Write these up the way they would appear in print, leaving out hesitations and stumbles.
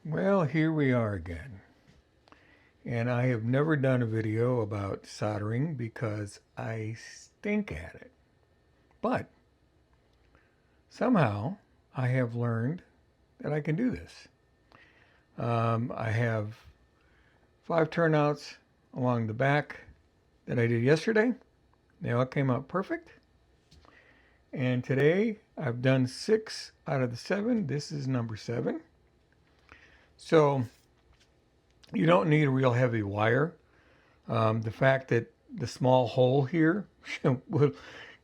Well, here we are again. And I have never done a video about soldering because I stink at it. But somehow I have learned that I can do this. I have 5 turnouts along the back that I did yesterday. They all came out perfect. And today I've done 6 out of the 7. This is number 7. So you don't need a real heavy wire. The fact that the small hole here will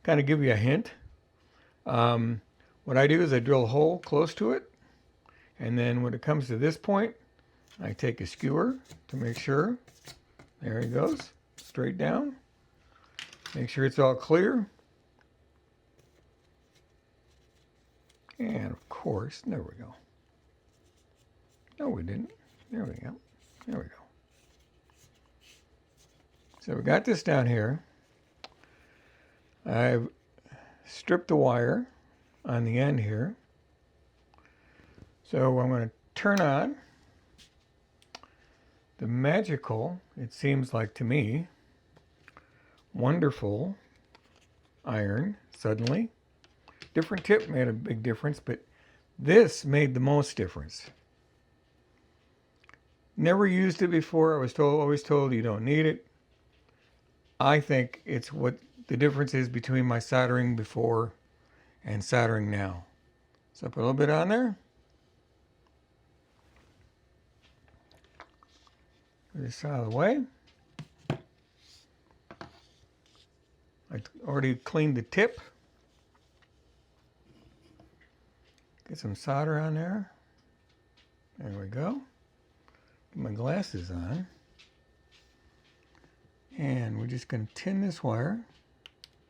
kind of give you a hint. What I do is I drill a hole close to it, and then when it comes to this point, I take a skewer to make sure. There he goes, straight down. Make sure it's all clear. And of course, there we go. No, we didn't. There we go. There we go. So we got this down here. I've stripped the wire on the end here. So I'm going to turn on the magical, it seems like to me, wonderful iron suddenly. Different tip made a big difference, but this made the most difference. Never used it before. I was always told you don't need it. I think it's what the difference is between my soldering before and soldering now. So I put a little bit on there. Put this out of the way. I already cleaned the tip. Get some solder on there. There we go. Get my glasses on. And we're just going to tin this wire.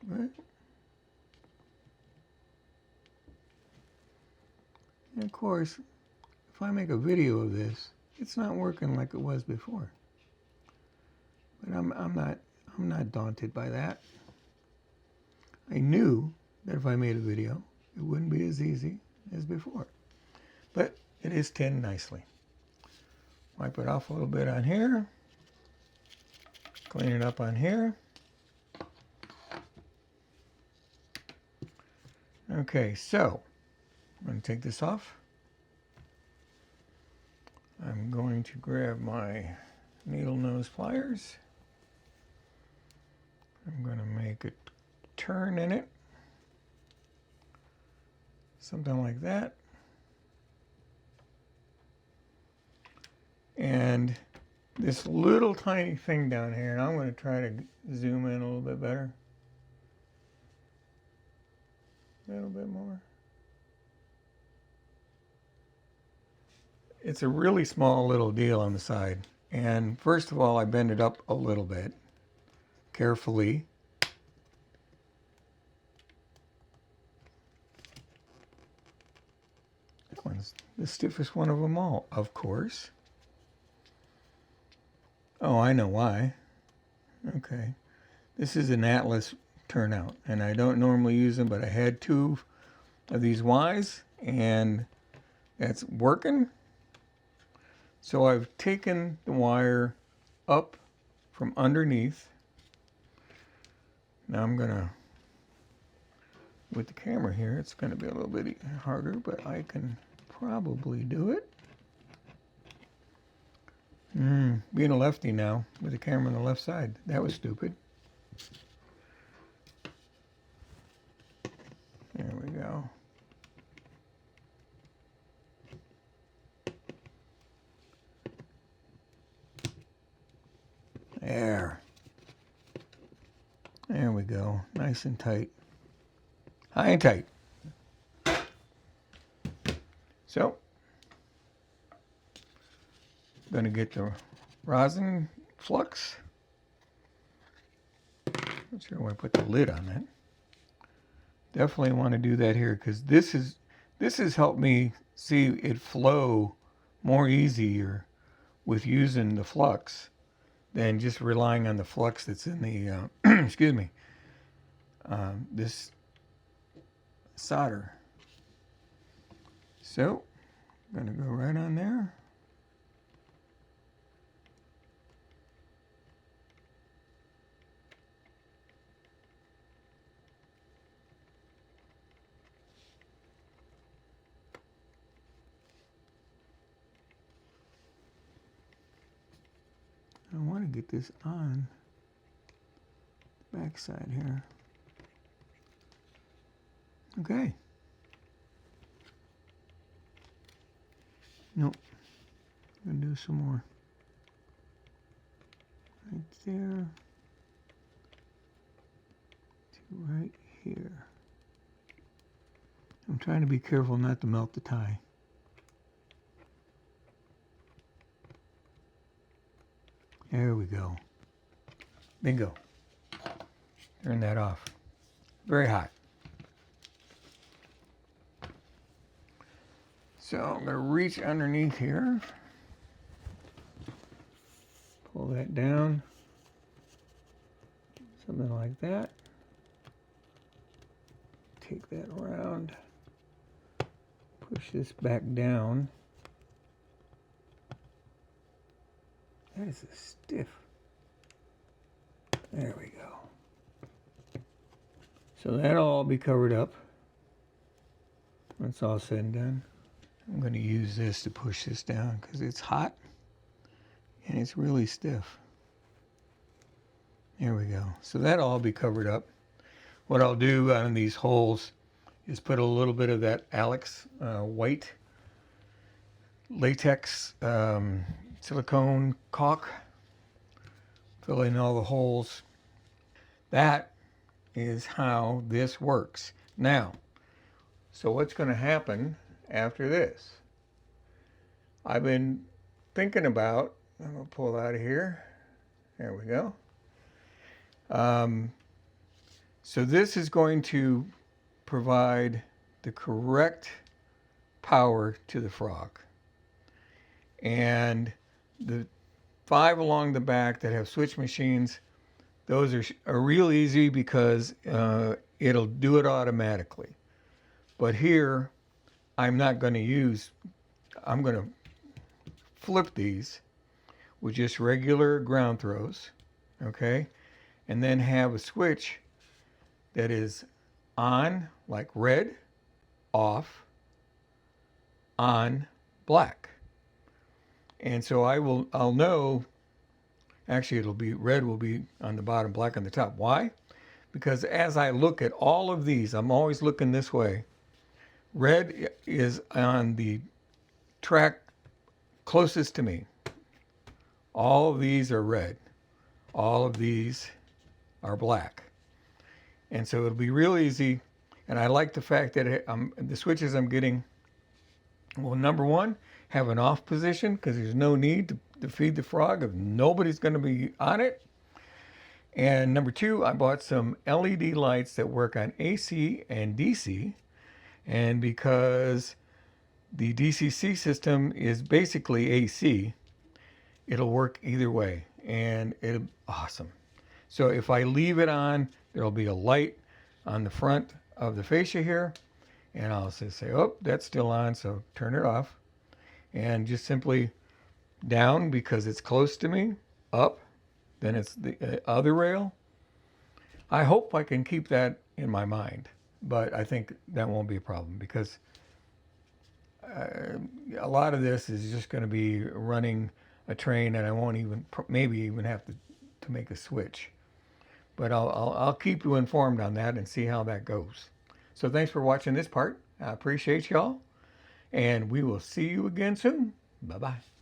Right. And of course, if I make a video of this, it's not working like it was before. But I'm not daunted by that. I knew that if I made a video, it wouldn't be as easy as before. But it is tinned nicely. Wipe it off a little bit on here. Clean it up on here. Okay, so I'm going to take this off. I'm going to grab my needle nose pliers. I'm going to make a turn in it. Something like that. And this little tiny thing down here, and I'm going to try to zoom in a little bit better. A little bit more. It's a really small little deal on the side. And first of all, I bend it up a little bit, carefully. That one's the stiffest one of them all, of course. Oh, I know why. Okay. This is an Atlas turnout, and I don't normally use them, but I had 2 of these Ys, and that's working. So I've taken the wire up from underneath. Now I'm gonna, with the camera here, it's gonna be a little bit harder, but I can probably do it. Being a lefty now, with the camera on the left side, that was stupid. There we go. There we go. Nice and tight. High and tight. So, I'm going to get the rosin flux. Not sure why I put the lid on that. Definitely want to do that here because this has helped me see it flow more easier with using the flux than just relying on the flux that's in the excuse me, this solder. So I'm going to go right on there. get this on the back side here. Okay. Nope. I'm gonna do some more. Right there. To right here. I'm trying to be careful not to melt the tie. There we go. Bingo. Turn that off. Very hot. So I'm going to reach underneath here. Pull that down. Something like that. Take that around. Push this back down. That is a stiff. There we go. So that'll all be covered up when it's all said and done. I'm going to use this to push this down because it's hot and it's really stiff. There we go. So that'll all be covered up. What I'll do on these holes is put a little bit of that Alex white latex silicone caulk. Fill in all the holes. That is how this works. Now, so what's going to happen after this? I've been thinking about, I'm going to pull out of here. There we go. So this is going to provide the correct power to the frog. And the 5 along the back that have switch machines, those are real easy because it'll do it automatically. But here, I'm not going to use, I'm going to flip these with just regular ground throws, okay? And then have a switch that is on, like red, off, on, black. And so I'll know, actually it'll be, red will be on the bottom, black on the top. Why? Because as I look at all of these, I'm always looking this way. Red is on the track closest to me. All of these are red. All of these are black. And so it'll be real easy. And I like the fact that the switches I'm getting, well, number one, have an off position because there's no need to feed the frog if nobody's going to be on it. And number two, I bought some LED lights that work on AC and DC. And because the DCC system is basically AC, it'll work either way. And it'll awesome. So if I leave it on, there'll be a light on the front of the fascia here. And I'll just say, oh, that's still on, so turn it off. And just simply down because it's close to me, up, then it's the other rail. I hope I can keep that in my mind, but I think that won't be a problem because a lot of this is just going to be running a train and I won't even, maybe even have to make a switch. But I'll keep you informed on that and see how that goes. So thanks for watching this part. I appreciate y'all. And we will see you again soon. Bye-bye.